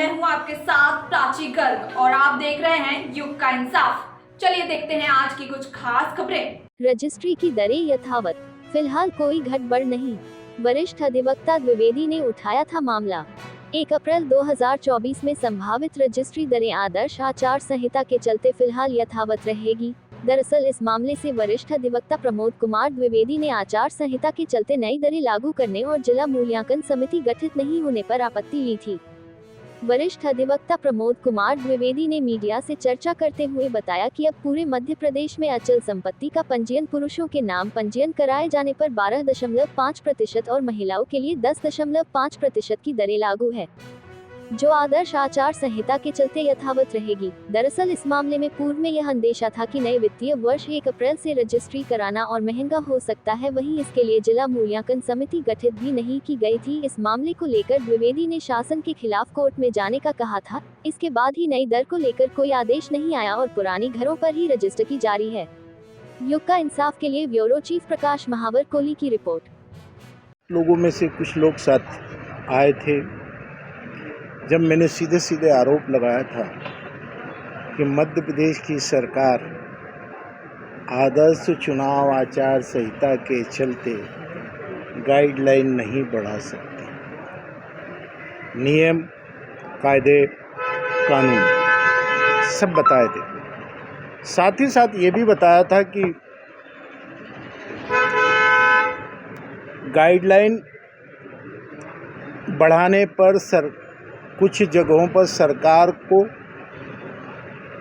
मैं हूं आपके साथ प्राची गर्ग और आप देख रहे हैं युग का इंसाफ। चलिए देखते हैं आज की कुछ खास खबरें। रजिस्ट्री की दरें यथावत, फिलहाल कोई घटबढ़ नहीं। वरिष्ठ अधिवक्ता द्विवेदी ने उठाया था मामला। 1 अप्रैल 2024 में संभावित रजिस्ट्री दरें आदर्श आचार संहिता के चलते फिलहाल यथावत रहेगी। दरअसल इस मामले से वरिष्ठ अधिवक्ता प्रमोद कुमार द्विवेदी ने आचार संहिता के चलते नई दरें लागू करने और जिला मूल्यांकन समिति गठित नहीं होने पर आपत्ति ली थी। वरिष्ठ अधिवक्ता प्रमोद कुमार द्विवेदी ने मीडिया से चर्चा करते हुए बताया कि अब पूरे मध्य प्रदेश में अचल संपत्ति का पंजीयन पुरुषों के नाम पंजीयन कराए जाने पर 12.5% और महिलाओं के लिए 10.5% की दरें लागू है, जो आदर्श आचार संहिता के चलते यथावत रहेगी। दरअसल इस मामले में पूर्व में यह अंदेशा था कि नए वित्तीय वर्ष 1 अप्रैल से रजिस्ट्री कराना और महंगा हो सकता है। वहीं इसके लिए जिला मूल्यांकन समिति गठित भी नहीं की गई थी। इस मामले को लेकर द्विवेदी ने शासन के खिलाफ कोर्ट में जाने का कहा था। इसके बाद ही नई दर को लेकर कोई आदेश नहीं आया और पुरानी घरों पर ही रजिस्टर की जारी है। युग का इंसाफ के लिए ब्यूरो चीफ प्रकाश महावर कोहली की रिपोर्ट। लोगों में से कुछ लोग साथ आए थे जब मैंने सीधे सीधे आरोप लगाया था कि मध्य प्रदेश की सरकार आदर्श चुनाव आचार संहिता के चलते गाइडलाइन नहीं बढ़ा सकती। नियम, कायदे, कानून सब बताए थे। साथ ही साथ ये भी बताया था कि गाइडलाइन बढ़ाने पर कुछ जगहों पर सरकार को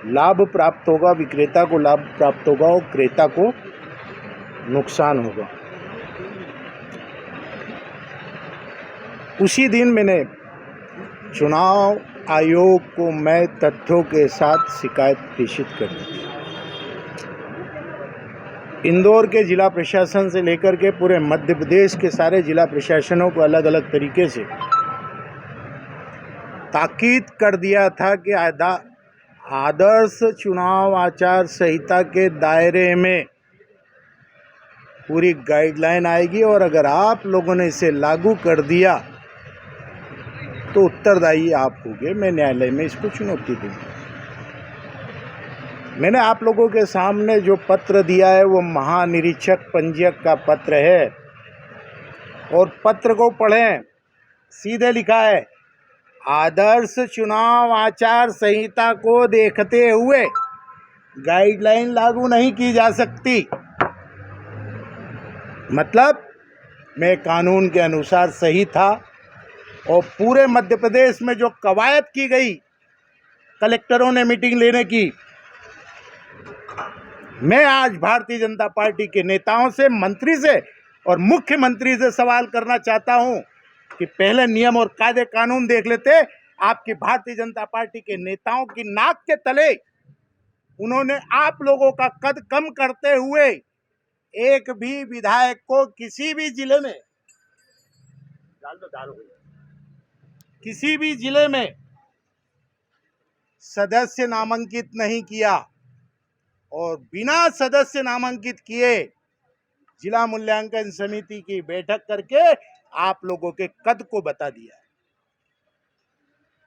लाभ प्राप्त होगा, विक्रेता को लाभ प्राप्त होगा और क्रेता को नुकसान होगा। उसी दिन मैंने चुनाव आयोग को मैं तथ्यों के साथ शिकायत प्रेषित कर दी थी। इंदौर के जिला प्रशासन से लेकर के पूरे मध्य प्रदेश के सारे जिला प्रशासनों को अलग अलग तरीके से ताकीद कर दिया था कि आदर्श चुनाव आचार संहिता के दायरे में पूरी गाइडलाइन आएगी और अगर आप लोगों ने इसे लागू कर दिया तो उत्तरदायी आप होंगे। मैं न्यायालय में इसको चुनौती दूंगा। मैंने आप लोगों के सामने जो पत्र दिया है वो महानिरीक्षक पंजीयक का पत्र है और पत्र को पढ़ें। सीधे लिखा है, आदर्श चुनाव आचार संहिता को देखते हुए गाइडलाइन लागू नहीं की जा सकती। मतलब मैं कानून के अनुसार सही था और पूरे मध्य प्रदेश में जो कवायद की गई कलेक्टरों ने मीटिंग लेने की, मैं आज भारतीय जनता पार्टी के नेताओं से, मंत्री से और मुख्यमंत्री से सवाल करना चाहता हूं कि पहले नियम और कायदे कानून देख लेते। आपकी भारतीय जनता पार्टी के नेताओं की नाक के तले उन्होंने आप लोगों का कद कम करते हुए एक भी विधायक को किसी भी जिले में सदस्य नामांकित नहीं किया और बिना सदस्य नामांकित किए जिला मूल्यांकन समिति की बैठक करके आप लोगों के कद को बता दिया है।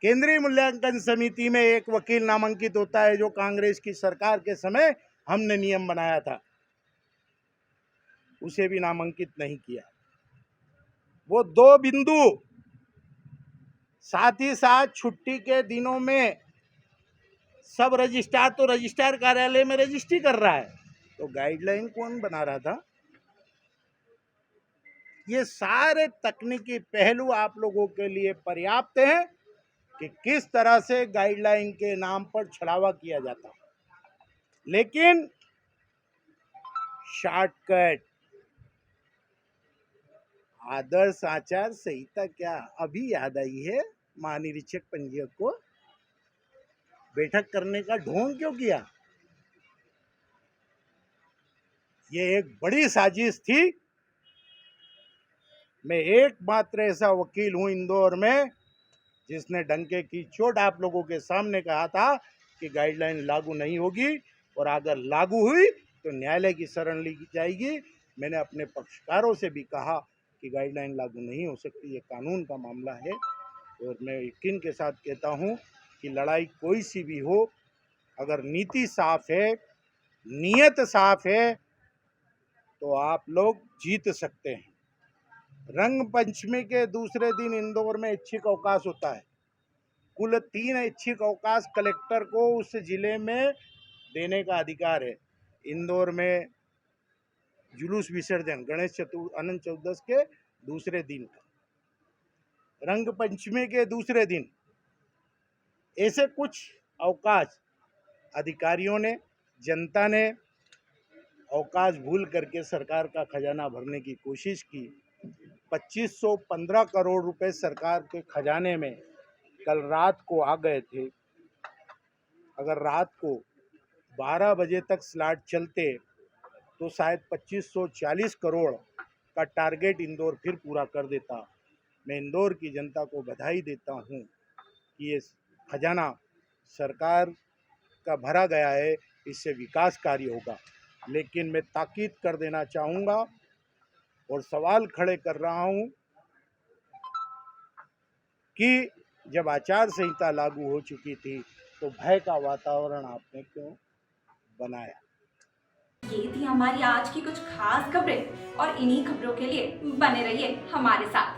केंद्रीय मूल्यांकन समिति में एक वकील नामांकित होता है, जो कांग्रेस की सरकार के समय हमने नियम बनाया था, उसे भी नामांकित नहीं किया। वो 2 बिंदु, साथ ही साथ छुट्टी के दिनों में सब रजिस्ट्रार तो रजिस्ट्रार कार्यालय में रजिस्ट्री कर रहा है, तो गाइडलाइन कौन बना रहा था? ये सारे तकनीकी पहलू आप लोगों के लिए पर्याप्त हैं कि किस तरह से गाइडलाइन के नाम पर छलावा किया जाता। लेकिन शॉर्टकट आदर्श आचार संहिता क्या अभी याद आई है महानिरीक्षक पंजीयक को? बैठक करने का ढोंग क्यों किया? ये एक बड़ी साजिश थी। मैं एकमात्र ऐसा वकील हूं इंदौर में जिसने डंके की चोट आप लोगों के सामने कहा था कि गाइडलाइन लागू नहीं होगी और अगर लागू हुई तो न्यायालय की शरण ली जाएगी। मैंने अपने पक्षकारों से भी कहा कि गाइडलाइन लागू नहीं हो सकती, ये कानून का मामला है। और मैं यकीन के साथ कहता हूँ कि लड़ाई कोई सी भी हो, अगर नीति साफ है, नीयत साफ है, तो आप लोग जीत सकते हैं। रंग पंचमी के दूसरे दिन इंदौर में ऐच्छिक अवकाश होता है। कुल 3 ऐच्छिक अवकाश कलेक्टर को उस जिले में देने का अधिकार है। इंदौर में जुलूस विसर्जन गणेश अनंत चतुर्दशी के दूसरे दिन का, रंग पंचमी के दूसरे दिन, ऐसे कुछ अवकाश अधिकारियों ने, जनता ने अवकाश भूल करके सरकार का खजाना भरने की कोशिश की। 2515 करोड़ रुपए सरकार के खजाने में कल रात को आ गए थे। अगर रात को 12 बजे तक स्लॉट चलते तो शायद 2540 करोड़ का टारगेट इंदौर फिर पूरा कर देता। मैं इंदौर की जनता को बधाई देता हूं कि ये खजाना सरकार का भरा गया है, इससे विकास कार्य होगा। लेकिन मैं ताकीद कर देना चाहूँगा और सवाल खड़े कर रहा हूँ कि जब आचार संहिता लागू हो चुकी थी तो भय का वातावरण आपने क्यों बनाया। ये थी हमारी आज की कुछ खास खबरें और इन्हीं खबरों के लिए बने रहिए हमारे साथ।